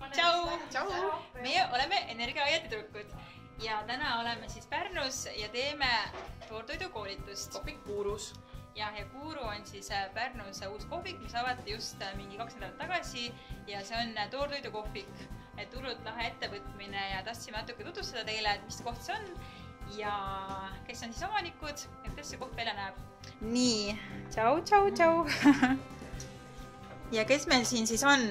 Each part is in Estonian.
Tšau! Meie oleme energiaaiatüdrukud ja täna oleme siis Pärnus ja teeme toortoidukoolitust. Kohvik Kuurus. Ja Kuuru on siis Pärnus uus kohvik, mis avati just mingi 2 nädalat tagasi ja see on toortoidukohvik. Et hullult lahe ettevõtmine ja tahtsime natuke tutvustada teile, et mis koht see on ja kes on siis omanikud ja kuidas see koht välja näeb. Nii, tšau! Ja kes meil siin siis on?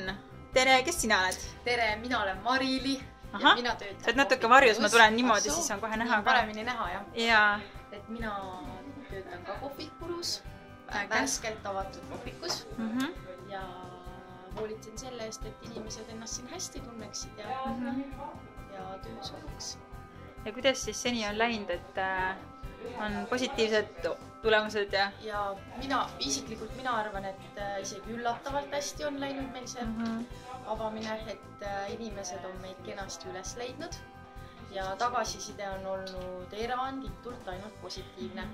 Tere, kes sina oled? Tere, mina olen Marili. Aha, sa oled natuke varjus, ma tulen niimoodi, siis on kohe näha ka. Paremini näha, jah. Jaa. Et mina töötan ka kohvik Kuurus, värskelt avatud kohvikus ja hoolitsen selle eest, et inimesed ennast siin hästi tunneksid ja töö sojuks. Ja kuidas siis seni on läinud, et on positiivsed tulemused ja? Ja isiklikult mina arvan, et isegi üllatavalt hästi on läinud meil see avamine, et inimesed on meid kenasti üles leidnud ja tagasiside on olnud eranditult ainult positiivne.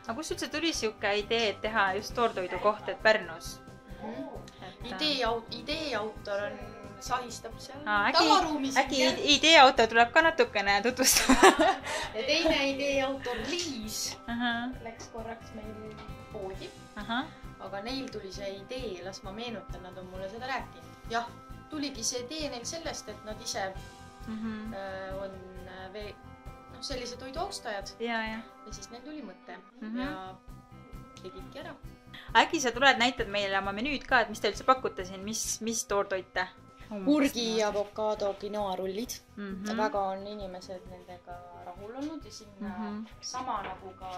Aga kus üldse tuli siuke idee, et teha just toortoidu koht, et Pärnus? Idee autor on sahistab seal tagaruumis. Äkki idee autor tuleb ka natukene tutvustada? Ja teine idee autor Liis läks korraks meil poodi. Aga neil tuli see idee, las ma meenutan, nad on mulle seda rääkinud. Jah, tuligi see idee neil sellest, et nad ise on sellise toidu austajad. Ja siis neil tuli mõte ja tegidki ära. Äkki sa tuled, näitad meile oma menüüd ka, et mis te üldse pakute siin, mis toortoite? Kurgi, avokaado, quinoa-rullid. Väga on inimesed nendega rahul olnud ja sinna sama nagu ka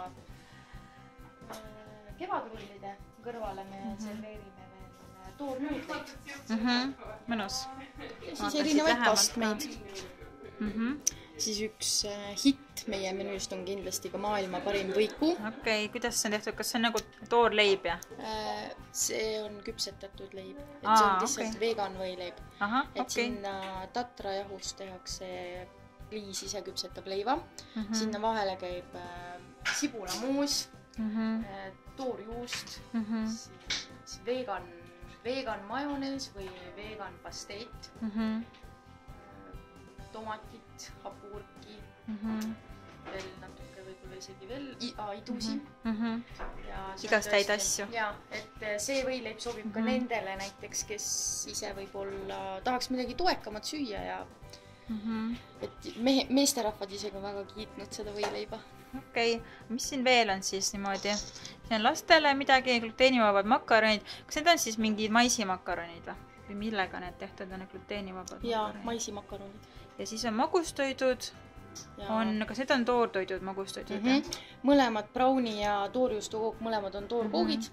kevadrullide kõrvale me serveerime veel toornuudleid. Mõnus. Ja siis erinevaid kastmeid. Siis üks hitt meie menüüst on kindlasti ka maailma parim võiku. Okei, kuidas see on tehtud? Kas see on nagu toorleib ja? See on küpsetatud leib. Et see on lihtsalt vegan võileib. Et sinna tatrajahust tehakse Liis ise küpsetab leiva. Sinna vahele käib sibulamuus, toorjuust, vegan majonees või vegan pasteit, tomatit, hapurki, veel natuke võib-olla isegi veel idusi. Igast häid asju. Ja, et see võileib sobib ka nendele näiteks, kes ise võib-olla tahaks midagi toekamat süüa ja et meesterahvad isegi on väga kiitnud seda võileiba. Okei, mis siin veel on siis niimoodi? Siin on lastele midagi, gluteenivabad makaronid. Kas need on siis mingid maisimakaronid või millega need tehtud on gluteenivabad makaronid? Jaa, maisimakaronid. Ja siis on magustoidud. Kas need on toortoidud, magustoidud? Mõlemad brauni ja toorjuustukook, mõlemad on toorkoogid.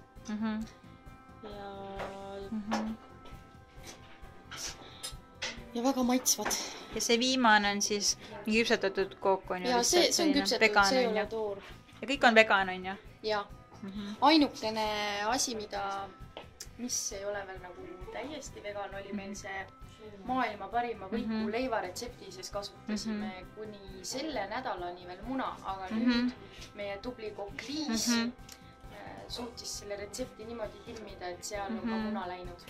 Ja väga maitsvad. Ja see viimane on siis mingi küpsetatud kook on ju? Ja see on küpsetatud, see ei ole toor. Ja kõik on vegan on ju? Jaa. Ainukene asi, mis ei ole veel nagu täiesti vegan, oli meil see maailma parima võiku leivaretsepti, sest kasutasime kuni selle nädalani veel muna, aga nüüd meie tubli kokk Liis suutis selle retsepti niimoodi tilmida, et seal on ka muna läinud.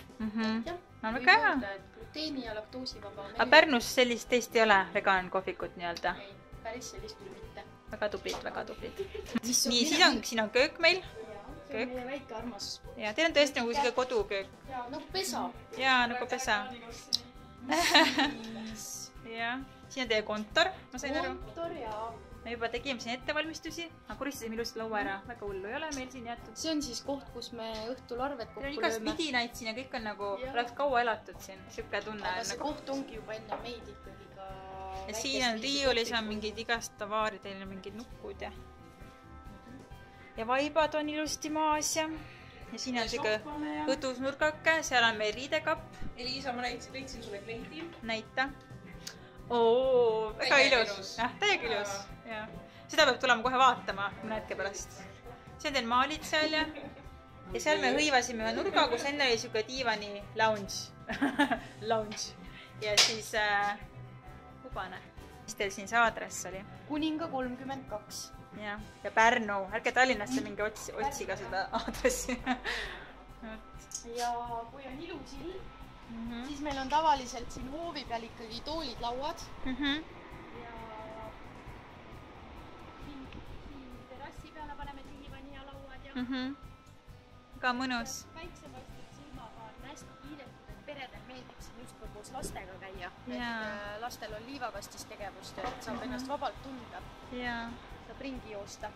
No väga hea. Gluteeni ja laktoosivaba. Aga Pärnus sellist teist ei ole vegan kohvikut nii-öelda? Ei, päris sellist küll mitte. Väga tublid. Nii, siin on köök meil. See on meie väike armas. Ja teil on tõesti nagu siuke koduköök. Jaa, nagu pesa. Jaa, nagu pesa. Ja, siin on teie kontor, ma sain aru. Kontor, jaa. Me juba tegime siin ettevalmistusi, aga koristasime ilusti laua ära. Väga hullu ei ole meil siin jäetud. See on siis koht, kus me õhtul arved kokku lööme. Igast vidinaid siin ja kõik on nagu, oleks kaua elatud siin, siuke tunne. Aga see koht ongi juba enne meid ikkagi ka ja siin on riiulis on mingid igast tavaari, teil on mingid nukud ja vaibad on ilusti maas ja siin on siuke õdus nurgake, seal on meil riidekapp. Eliisa, ma leidsin sulle kliendi. Näita. Oo, väga ilus. Täiega ilus. Seda peab tulema kohe vaatama mõne hetke pärast. See on teil maalid seal ja seal me hõivasime ühe nurga, kus enne oli siuke diivani lounge. Ja siis kubane. Mis teil siin see aadress oli? Kuninga 32. Ja Pärnu. Ärge Tallinnasse mingi otsiga seda aadressi. Ja kui on ilus ilm, Siis meil on tavaliselt siin hoovi peal ikkagi toolid, lauad. Ja siin terrassi peale paneme diivani ja lauad ja ka mõnus. Väiksemastid silmaga on hästi kiidetud, et peredel meeldib siin justkui koos lastega käia. Et lastel on liivakastis tegevust, et saab ennast vabalt tunda. Saab ringi joosta.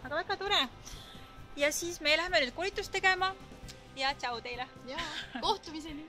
Aga väga tore. Ja siis me läheme nüüd koolitust tegema ja tšau teile. Kohtumiseni!